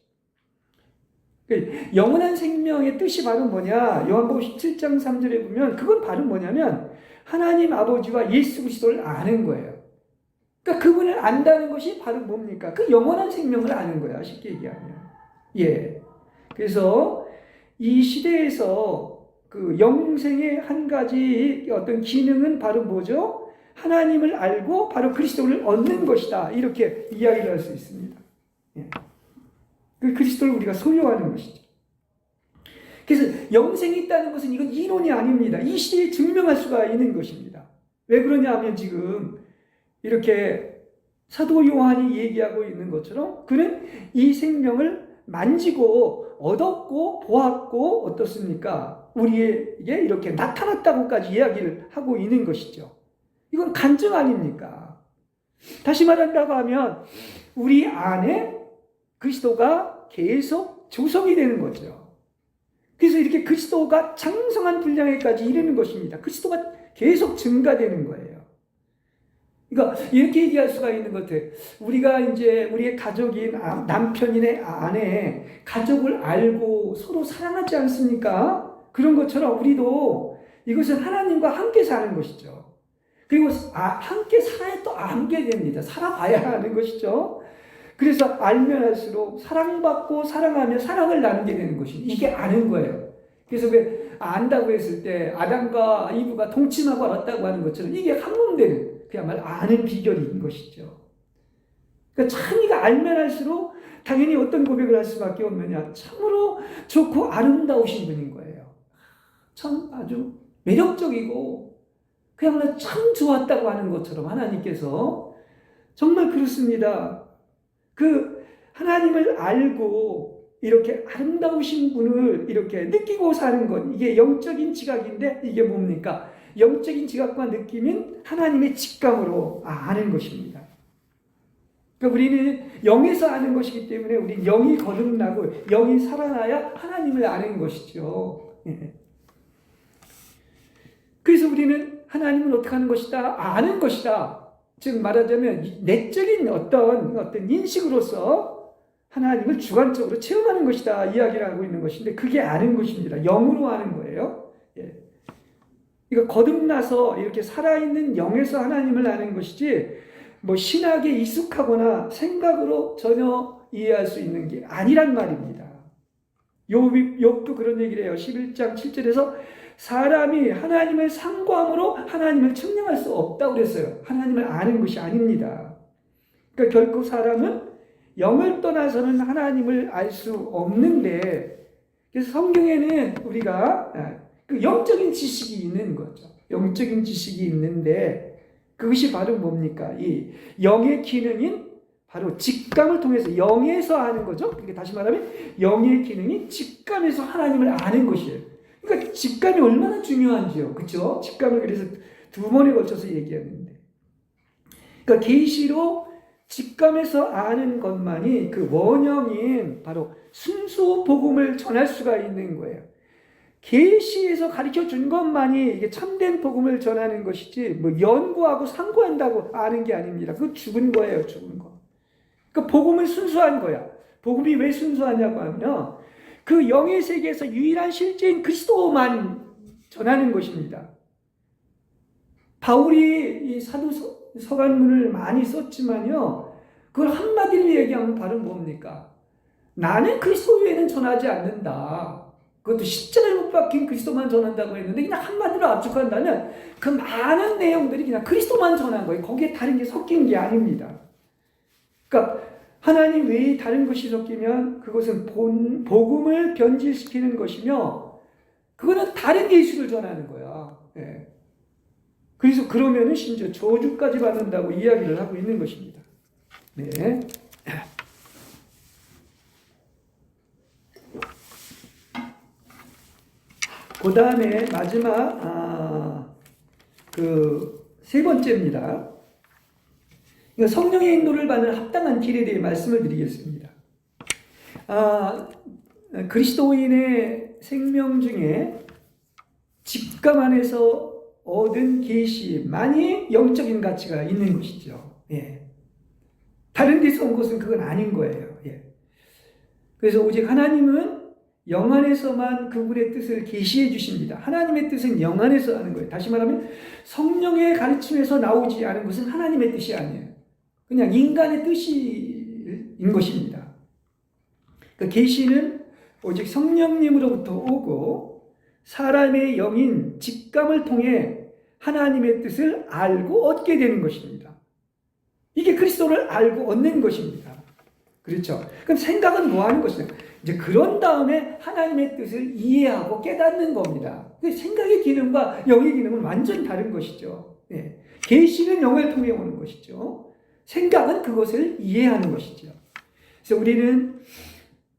영원한 생명의 뜻이 바로 뭐냐? 요한복음 17장 3절에 보면 그건 바로 뭐냐면 하나님 아버지와 예수 그리스도를 아는 거예요. 그러니까 그분을 안다는 것이 바로 뭡니까? 그 영원한 생명을 아는 거야. 쉽게 얘기하면. 예. 그래서 이 시대에서 그 영생의 한 가지 어떤 기능은 바로 뭐죠? 하나님을 알고 바로 그리스도를 얻는 것이다. 이렇게 이야기를 할 수 있습니다. 예. 그 그리스도를 우리가 소유하는 것이죠. 그래서 영생이 있다는 것은 이건 이론이 아닙니다. 이 시대에 증명할 수가 있는 것입니다. 왜 그러냐 하면 지금 이렇게 사도 요한이 얘기하고 있는 것처럼 그는 이 생명을 만지고 얻었고 보았고 어떻습니까? 우리에게 이렇게 나타났다고까지 이야기를 하고 있는 것이죠. 이건 간증 아닙니까? 다시 말한다고 하면 우리 안에 그리스도가 계속 조성이 되는 거죠. 그래서 이렇게 그리스도가 장성한 분량에까지 이르는 것입니다. 그리스도가 계속 증가되는 거예요. 그러니까 이렇게 얘기할 수가 있는 것 같아요. 우리가 이제 우리의 가족인 남편이네 아내 가족을 알고 서로 사랑하지 않습니까? 그런 것처럼 우리도 이것은 하나님과 함께 사는 것이죠. 그리고 함께 살아야 또 알게 됩니다. 살아봐야 하는 것이죠. 그래서 알면 할수록 사랑받고 사랑하며 사랑을 나누게 되는 것입니다. 이게 아는 거예요. 그래서 왜 안다고 했을 때 아담과 이브가 동침하고 알았다고 하는 것처럼 이게 한 몸 되는 그야말로 아는 비결인 것이죠. 그러니까 참이가 알면 할수록 당연히 어떤 고백을 할 수밖에 없느냐. 참으로 좋고 아름다우신 분인 거예요. 참 아주 매력적이고 그야말로 참 좋았다고 하는 것처럼 하나님께서 정말 그렇습니다. 그 하나님을 알고 이렇게 아름다우신 분을 이렇게 느끼고 사는 것, 이게 영적인 지각인데 이게 뭡니까? 영적인 지각과 느낌인 하나님의 직감으로 아는 것입니다. 그러니까 우리는 영에서 아는 것이기 때문에 우리는 영이 거듭나고 영이 살아나야 하나님을 아는 것이죠. 그래서 우리는 하나님은 어떻게 하는 것이다? 아는 것이다. 즉 말하자면 내적인 어떤 인식으로서 하나님을 주관적으로 체험하는 것이다 이야기를 하고 있는 것인데 그게 아는 것입니다. 영으로 아는 거예요. 예. 그러니까 거듭나서 이렇게 살아있는 영에서 하나님을 아는 것이지 뭐 신학에 익숙하거나 생각으로 전혀 이해할 수 있는 게 아니란 말입니다. 욥도 그런 얘기를 해요. 11장 7절에서 사람이 하나님을 상고함으로 하나님을 측량할 수 없다고 그랬어요. 하나님을 아는 것이 아닙니다. 그러니까 결국 사람은 영을 떠나서는 하나님을 알 수 없는데 그래서 성경에는 우리가 그 영적인 지식이 있는 거죠. 영적인 지식이 있는데 그것이 바로 뭡니까? 이 영의 기능인 바로 직감을 통해서 영에서 아는 거죠. 그러니까 다시 말하면 영의 기능이 직감에서 하나님을 아는 것이에요. 그러니까 직감이 얼마나 중요한지요. 그렇죠? 직감을 그래서 두 번에 걸쳐서 얘기하는데. 그러니까 계시로 직감에서 아는 것만이 그 원형인 바로 순수 복음을 전할 수가 있는 거예요. 계시에서 가르쳐 준 것만이 이게 참된 복음을 전하는 것이지 뭐 연구하고 상고한다고 아는 게 아닙니다. 그거 죽은 거예요, 죽은 거. 그러니까 복음은 순수한 거야. 복음이 왜 순수하냐고 하면 그 영의 세계에서 유일한 실제인 그리스도만 전하는 것입니다. 바울이 이 사도 서간문을 많이 썼지만요. 그걸 한마디로 얘기하면 바로 뭡니까? 나는 그리스도 외에는 전하지 않는다. 그것도 십자가에 못 박힌 그리스도만 전한다고 했는데 그냥 한마디로 압축한다면 그 많은 내용들이 그냥 그리스도만 전한 거예요. 거기에 다른 게 섞인 게 아닙니다. 그러니까 하나님 외에 다른 것이 섞이면 그것은 복음을 변질시키는 것이며 그거는 다른 예수를 전하는 거야. 예. 그래서 그러면은 심지어 저주까지 받는다고 이야기를 하고 있는 것입니다. 네. 그 다음에 마지막 그 세 번째입니다. 성령의 인도를 받는 합당한 길에 대해 말씀을 드리겠습니다. 그리스도인의 생명 중에 직감 안에서 얻은 계시만이 영적인 가치가 있는 것이죠. 예. 다른 데서 온 것은 그건 아닌 거예요. 예. 그래서 오직 하나님은 영 안에서만 그분의 뜻을 계시해 주십니다. 하나님의 뜻은 영 안에서 하는 거예요. 다시 말하면 성령의 가르침에서 나오지 않은 것은 하나님의 뜻이 아니에요. 그냥 인간의 뜻인 것입니다. 그 계시는 오직 성령님으로부터 오고 사람의 영인 직감을 통해 하나님의 뜻을 알고 얻게 되는 것입니다. 이게 그리스도를 알고 얻는 것입니다. 그렇죠? 그럼 생각은 뭐 하는 것이냐? 이제 그런 다음에 하나님의 뜻을 이해하고 깨닫는 겁니다. 생각의 기능과 영의 기능은 완전히 다른 것이죠. 예. 계시는 영을 통해 오는 것이죠. 생각은 그것을 이해하는 것이죠. 그래서 우리는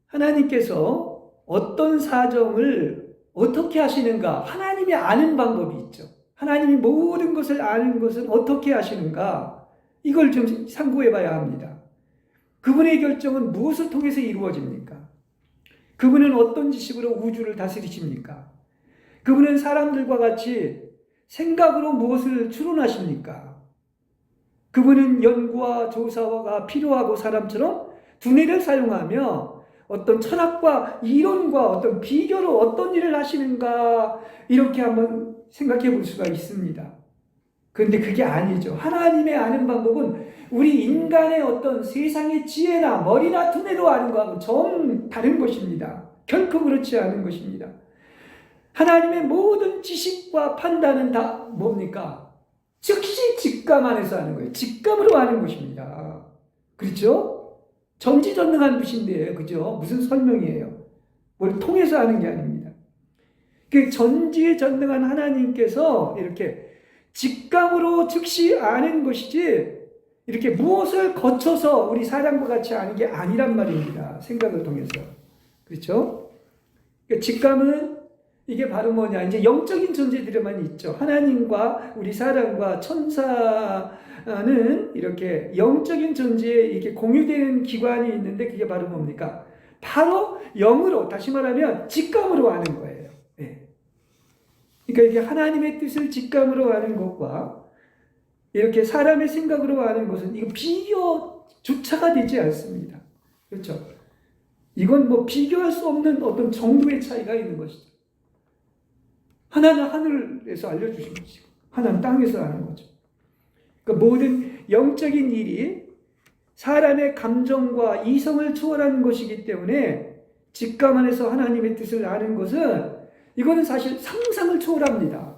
하나님께서 어떤 사정을 어떻게 하시는가, 하나님이 아는 방법이 있죠. 하나님이 모든 것을 아는 것은 어떻게 하시는가, 이걸 좀 상고해 봐야 합니다. 그분의 결정은 무엇을 통해서 이루어집니까? 그분은 어떤 지식으로 우주를 다스리십니까? 그분은 사람들과 같이 생각으로 무엇을 추론하십니까? 그분은 연구와 조사가 필요하고 사람처럼 두뇌를 사용하며 어떤 철학과 이론과 어떤 비교로 어떤 일을 하시는가, 이렇게 한번 생각해 볼 수가 있습니다. 그런데 그게 아니죠. 하나님의 아는 방법은 우리 인간의 어떤 세상의 지혜나 머리나 두뇌로 아는 것하고는 정 다른 것입니다. 결코 그렇지 않은 것입니다. 하나님의 모든 지식과 판단은 다 뭡니까? 즉시 직감 안에서 하는 거예요. 직감으로 하는 것입니다. 그렇죠? 전지전능한 분인데요. 그죠? 무슨 설명이에요? 뭘 통해서 하는 게 아닙니다. 그 전지전능한 하나님께서 이렇게 직감으로 즉시 아는 것이지 이렇게 무엇을 거쳐서 우리 사람과 같이 아는 게 아니란 말입니다. 생각을 통해서. 그렇죠? 그러니까 직감은 이게 바로 뭐냐, 이제 영적인 존재들에만 있죠. 하나님과 우리 사람과 천사는 이렇게 영적인 존재에 이렇게 공유되는 기관이 있는데 그게 바로 뭡니까? 바로 영으로, 다시 말하면 직감으로 아는 거예요. 네. 그러니까 이게 하나님의 뜻을 직감으로 아는 것과 이렇게 사람의 생각으로 아는 것은 이거 비교조차가 되지 않습니다. 그렇죠? 이건 뭐 비교할 수 없는 어떤 정도의 차이가 있는 것이죠. 하나는 하늘에서 알려주신 것이고 하나는 땅에서 아는 거죠. 그러니까 모든 영적인 일이 사람의 감정과 이성을 초월하는 것이기 때문에 직감 안에서 하나님의 뜻을 아는 것은 이거는 사실 상상을 초월합니다.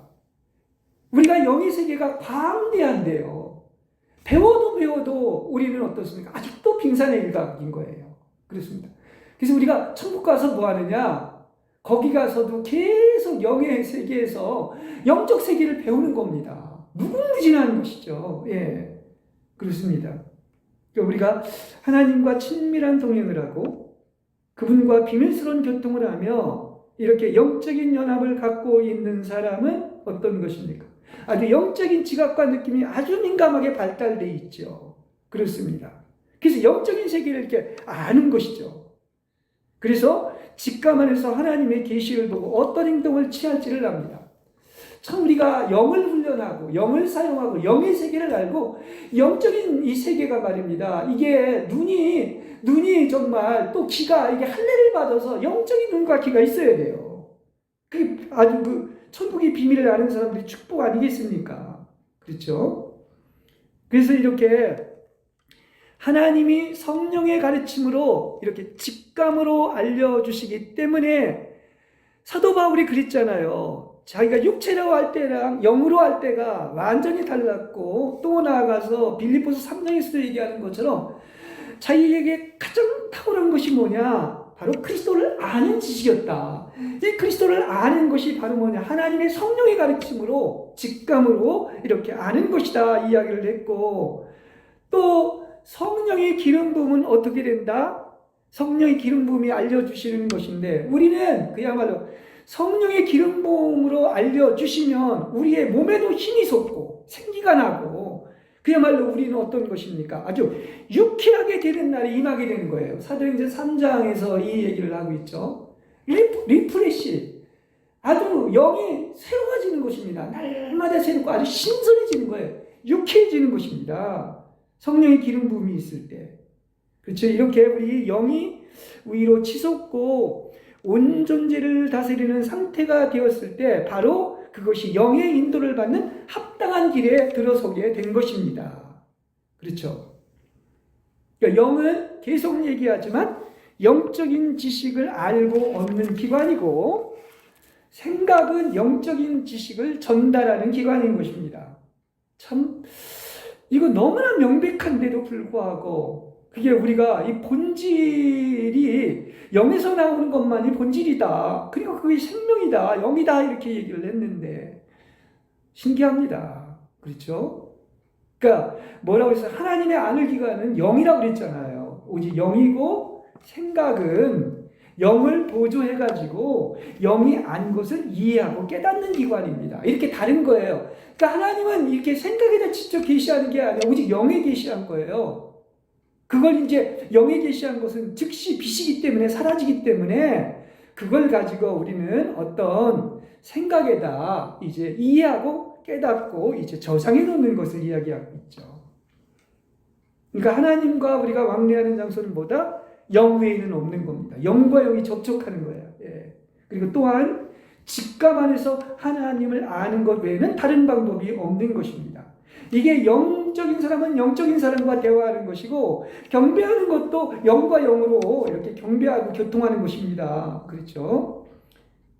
우리가 영의 세계가 광대한데요. 배워도 우리는 어떻습니까? 아직도 빙산의 일각인 거예요. 그렇습니다. 그래서 우리가 천국 가서 뭐 하느냐? 거기 가서도 계속 영의 세계에서 영적 세계를 배우는 겁니다. 무궁무진한 것이죠. 예, 그렇습니다. 그러니까 우리가 하나님과 친밀한 동행을 하고 그분과 비밀스러운 교통을 하며 이렇게 영적인 연합을 갖고 있는 사람은 어떤 것입니까? 아주 영적인 지각과 느낌이 아주 민감하게 발달되어 있죠. 그렇습니다. 그래서 영적인 세계를 이렇게 아는 것이죠. 그래서 직감 안에서 하나님의 계시를 보고 어떤 행동을 취할지를 압니다. 참 우리가 영을 훈련하고 영을 사용하고 영의 세계를 알고 영적인 이 세계가 말입니다. 이게 눈이 정말 또 귀가 이게 할례를 받아서 영적인 눈과 귀가 있어야 돼요. 그게 아주 천국의 비밀을 아는 사람들이 축복 아니겠습니까? 그렇죠? 그래서 이렇게 하나님이 성령의 가르침으로 이렇게 직감으로 알려주시기 때문에 사도 바울이 그랬잖아요. 자기가 육체로 할 때랑 영으로 할 때가 완전히 달랐고 또 나아가서 빌립보서 3장에서도 얘기하는 것처럼 자기에게 가장 탁월한 것이 뭐냐? 바로 그리스도를 아는 지식이었다. 이 그리스도를 아는 것이 바로 뭐냐? 하나님의 성령의 가르침으로 직감으로 이렇게 아는 것이다 이야기를 했고 또 성령의 기름 부음은 어떻게 된다? 성령의 기름 부음이 알려주시는 것인데 우리는 그야말로 성령의 기름 부음으로 알려주시면 우리의 몸에도 힘이 솟고 생기가 나고 그야말로 우리는 어떤 것입니까? 아주 유쾌하게 되는 날이 임하게 되는 거예요. 사도행전 3장에서 이 얘기를 하고 있죠. 리프레시. 아주 영이 새로워지는 것입니다. 날마다 새롭고 아주 신선해지는 거예요. 유쾌해지는 것입니다. 성령의 기름 부음이 있을 때. 그렇죠. 이렇게 우리 영이 위로 치솟고 온 존재를 다스리는 상태가 되었을 때 바로 그것이 영의 인도를 받는 합당한 길에 들어서게 된 것입니다. 그렇죠. 그러니까 영은 계속 얘기하지만 영적인 지식을 알고 얻는 기관이고 생각은 영적인 지식을 전달하는 기관인 것입니다. 참 이거 너무나 명백한데도 불구하고 그게 우리가 이 본질이 영에서 나오는 것만이 본질이다. 그리고 그게 생명이다. 영이다. 이렇게 얘기를 했는데 신기합니다. 그렇죠? 그러니까 뭐라고 했어요? 하나님의 안을 기관은 영이라고 그랬잖아요. 오직 영이고 생각은 영을 보조해가지고 영이 안 것을 이해하고 깨닫는 기관입니다. 이렇게 다른 거예요. 그러니까 하나님은 이렇게 생각에다 직접 계시하는 게 아니라 오직 영에 계시한 거예요. 그걸 이제 영에 계시한 것은 즉시 빛이기 때문에 사라지기 때문에 그걸 가지고 우리는 어떤 생각에다 이제 이해하고 깨닫고 이제 저장해 놓는 것을 이야기하고 있죠. 그러니까 하나님과 우리가 왕래하는 장소는 뭐다? 영 외에는 없는 겁니다. 영과 영이 접촉하는 거예요. 예. 그리고 또한 직감 안에서 하나님을 아는 것 외에는 다른 방법이 없는 것입니다. 이게 영적인 사람은 영적인 사람과 대화하는 것이고 경배하는 것도 영과 영으로 이렇게 경배하고 교통하는 것입니다. 그렇죠?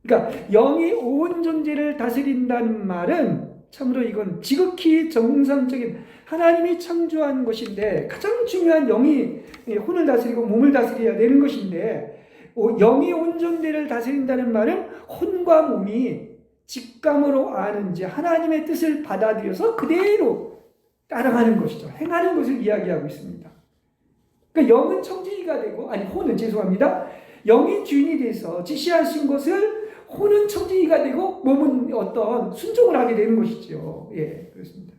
그러니까 영이 온 존재를 다스린다는 말은 참으로 이건 지극히 정상적인 하나님이 창조한 것인데 가장 중요한 영이 혼을 다스리고 몸을 다스려야 되는 것인데 영이 온 존재를 다스린다는 말은 혼과 몸이 직감으로 아는지 하나님의 뜻을 받아들여서 그대로 따라가는 것이죠. 행하는 것을 이야기하고 있습니다. 그러니까 영은 청지기가 되고 혼은 죄송합니다. 영이 주인이 돼서 지시하신 것을 혼은 청지기가 되고 몸은 어떤 순종을 하게 되는 것이죠. 예, 그렇습니다.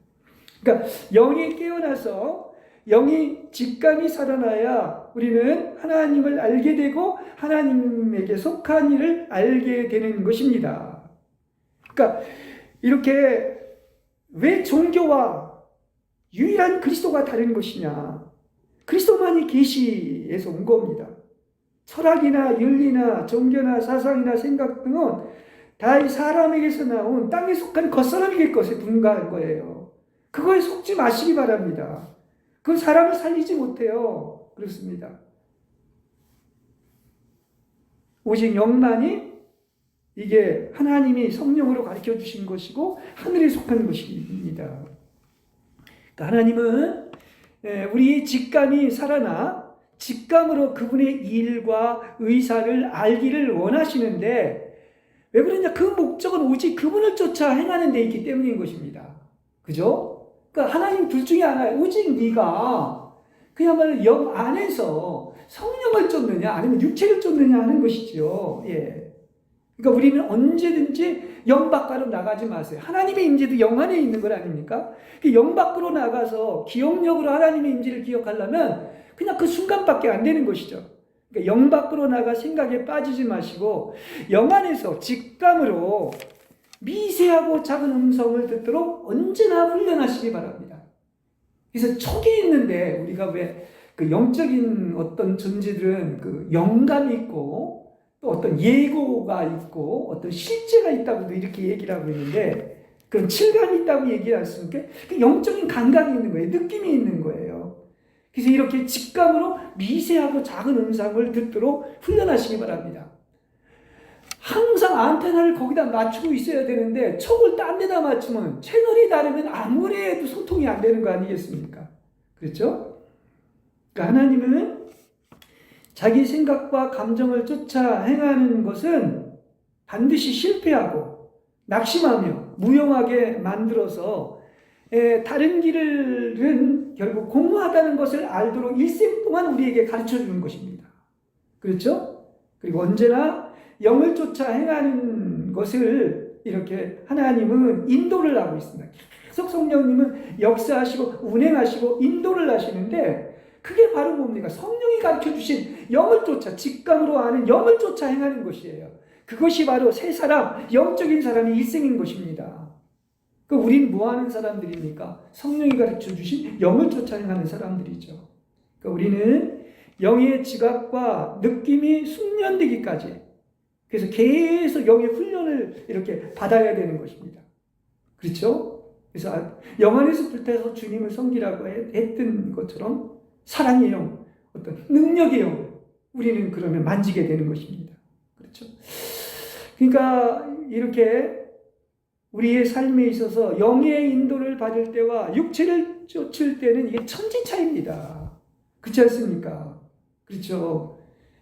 그러니까 영이 깨어나서 영이 직감이 살아나야 우리는 하나님을 알게 되고 하나님에게 속한 일을 알게 되는 것입니다. 그러니까 이렇게 왜 종교와 유일한 그리스도가 다른 것이냐? 그리스도만이 계시에서 온 겁니다. 철학이나 윤리나 종교나 사상이나 생각 등은 다 이 사람에게서 나온 땅에 속한 겉사람에게 것에 분가한 거예요. 그거에 속지 마시기 바랍니다. 그 사람을 살리지 못해요. 그렇습니다. 오직 영만이 이게 하나님이 성령으로 가르쳐 주신 것이고 하늘에 속한 것입니다. 그러니까 하나님은 우리의 직감이 살아나 직감으로 그분의 일과 의사를 알기를 원하시는데 왜 그러냐? 그 목적은 오직 그분을 쫓아 행하는 데 있기 때문인 것입니다. 그죠? 그러니까 하나님 둘 중에 하나예요. 오직 네가 그야말로 영 안에서 성령을 쫓느냐 아니면 육체를 쫓느냐 하는 것이죠. 예. 그러니까 우리는 언제든지 영 밖으로 나가지 마세요. 하나님의 임재도 영 안에 있는 것 아닙니까? 영 밖으로 나가서 기억력으로 하나님의 임재를 기억하려면 그냥 그 순간밖에 안 되는 것이죠. 그러니까 영 밖으로 나가 생각에 빠지지 마시고 영 안에서 직감으로 미세하고 작은 음성을 듣도록 언제나 훈련하시기 바랍니다. 그래서 촉이 있는데 우리가 왜 그 영적인 어떤 존재들은 그 영감이 있고 또 어떤 예고가 있고 어떤 실제가 있다고도 이렇게 얘기를 하고 있는데 그런 칠감이 있다고 얘기할 않습니까? 그 영적인 감각이 있는 거예요. 느낌이 있는 거예요. 그래서 이렇게 직감으로 미세하고 작은 음성을 듣도록 훈련하시기 바랍니다. 항상 안테나를 거기다 맞추고 있어야 되는데 촉을 딴 데다 맞추면 채널이 다르면 아무리 해도 소통이 안 되는 거 아니겠습니까? 그렇죠? 그러니까 하나님은 자기 생각과 감정을 쫓아 행하는 것은 반드시 실패하고 낙심하며 무용하게 만들어서 다른 길은 결국 공허하다는 것을 알도록 일생 동안 우리에게 가르쳐 주는 것입니다. 그렇죠? 그리고 언제나 영을 쫓아 행하는 것을 이렇게 하나님은 인도를 하고 있습니다. 계속 성령님은 역사하시고 운행하시고 인도를 하시는데, 그게 바로 뭡니까? 성령이 가르쳐 주신 영을 쫓아, 직감으로 아는 영을 쫓아 행하는 것이에요. 그것이 바로 새 사람, 영적인 사람의 일생인 것입니다. 우린 뭐 하는 사람들입니까? 성령이 가르쳐 주신 영을 쫓아 행하는 사람들이죠. 우리는 영의 지각과 느낌이 숙련되기까지, 그래서 계속 영의 훈련을 이렇게 받아야 되는 것입니다. 그렇죠? 그래서 영 안에서 불태서 주님을 섬기라고 했던 것처럼 사랑의 영, 어떤 능력의 영을 우리는 그러면 만지게 되는 것입니다. 그렇죠? 그러니까 이렇게 우리의 삶에 있어서 영의 인도를 받을 때와 육체를 쫓을 때는 이게 천지차이입니다. 그렇지 않습니까? 그렇죠?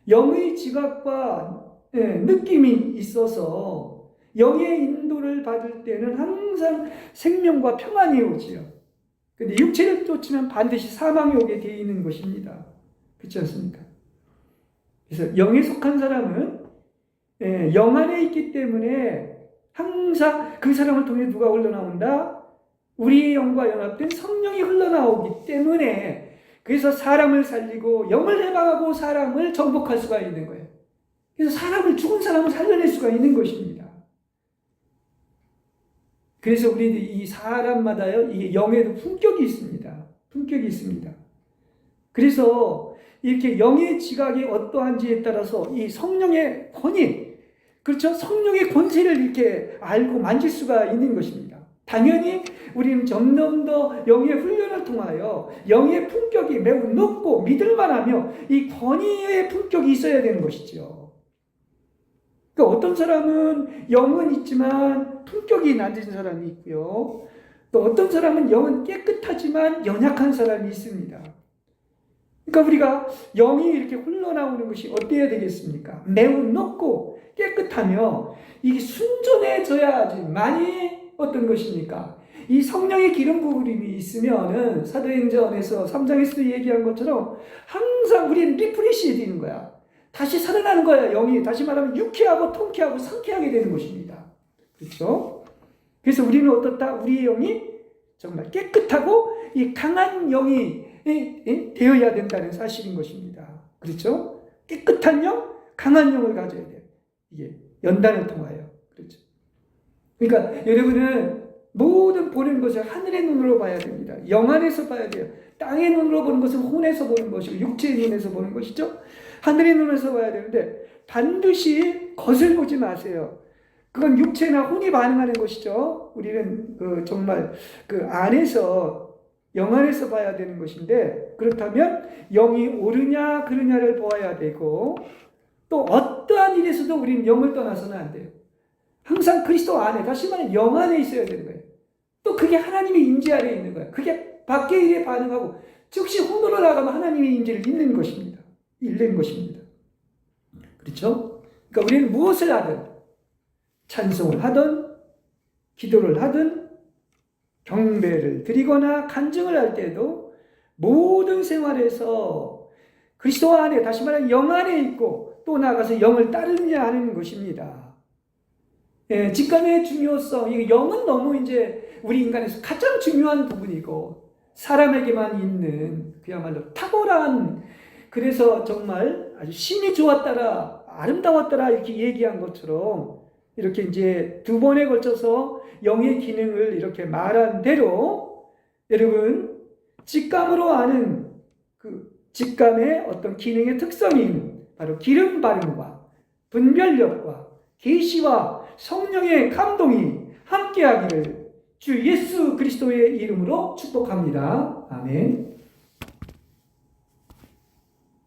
영의 지각과 느낌이 있어서 영의 인도를 받을 때는 항상 생명과 평안이 오지요. 근데 육체를 쫓으면 반드시 사망이 오게 되어 있는 것입니다. 그렇지 않습니까? 그래서 영에 속한 사람은 영 안에 있기 때문에 항상 그 사람을 통해 누가 흘러나온다? 우리의 영과 연합된 성령이 흘러나오기 때문에, 그래서 사람을 살리고 영을 해방하고 사람을 정복할 수가 있는 거예요. 그래서 죽은 사람을 살려낼 수가 있는 것입니다. 그래서 우리들 이 사람마다요, 이 영에도 품격이 있습니다. 품격이 있습니다. 그래서 이렇게 영의 지각이 어떠한지에 따라서 이 성령의 권위, 그렇죠? 성령의 권세를 이렇게 알고 만질 수가 있는 것입니다. 당연히 우리는 점점 더 영의 훈련을 통하여 영의 품격이 매우 높고 믿을만하며 이 권위의 품격이 있어야 되는 것이죠. 그러니까 어떤 사람은 영은 있지만 품격이 낮은 사람이 있고요. 또 어떤 사람은 영은 깨끗하지만 연약한 사람이 있습니다. 그러니까 우리가 영이 이렇게 흘러나오는 것이 어때야 되겠습니까? 매우 높고 깨끗하며 이게 순전해져야지만이 어떤 것입니까? 이 성령의 기름 부음이 있으면은 사도행전에서 3장에서 얘기한 것처럼 항상 우리는 리프레시해 되는 거야. 다시 살아나는 거야. 영이 다시 말하면 유쾌하고 통쾌하고 상쾌하게 되는 것입니다. 그렇죠? 그래서 우리는 어떻다? 우리의 영이 정말 깨끗하고 이 강한 영이 되어야 된다는 사실인 것입니다. 그렇죠? 깨끗한 영, 강한 영을 가져야 돼요. 이게 연단을 통하여. 그렇죠? 그러니까 여러분은 모든 보는 것을 하늘의 눈으로 봐야 됩니다. 영 안에서 봐야 돼요. 땅의 눈으로 보는 것은 혼에서 보는 것이고 육체의 눈에서 보는 것이죠. 하늘의 눈에서 봐야 되는데 반드시 겉을 보지 마세요. 그건 육체나 혼이 반응하는 것이죠. 우리는 정말 그 안에서, 영 안에서 봐야 되는 것인데, 그렇다면 영이 옳으냐 그르냐를 보아야 되고, 또 어떠한 일에서도 우리는 영을 떠나서는 안 돼요. 항상 그리스도 안에, 다시 말하면 영 안에 있어야 되는 거예요. 또 그게 하나님의 임재 아래에 있는 거예요. 그게 밖의 일에 반응하고 즉시 혼으로 나가면 하나님의 임재를 잃는 것입니다. 그렇죠? 그러니까 우리는 무엇을 하든, 찬송을 하든 기도를 하든 경배를 드리거나 간증을 할 때도 모든 생활에서 그리스도 안에, 다시 말하면 영 안에 있고 또 나가서 영을 따르느냐 하는 것입니다. 직감의 중요성, 이 영은 너무 이제 우리 인간에서 가장 중요한 부분이고 사람에게만 있는 그야말로 탁월한, 그래서 정말 아주 신이 좋았더라, 아름다웠더라 이렇게 얘기한 것처럼 이렇게 이제 두 번에 걸쳐서 영의 기능을 이렇게 말한 대로 여러분 직감으로 아는 그 직감의 어떤 기능의 특성인 바로 기름 바름과 분별력과 계시와 성령의 감동이 함께하기를 주 예수 그리스도의 이름으로 축복합니다. 아멘.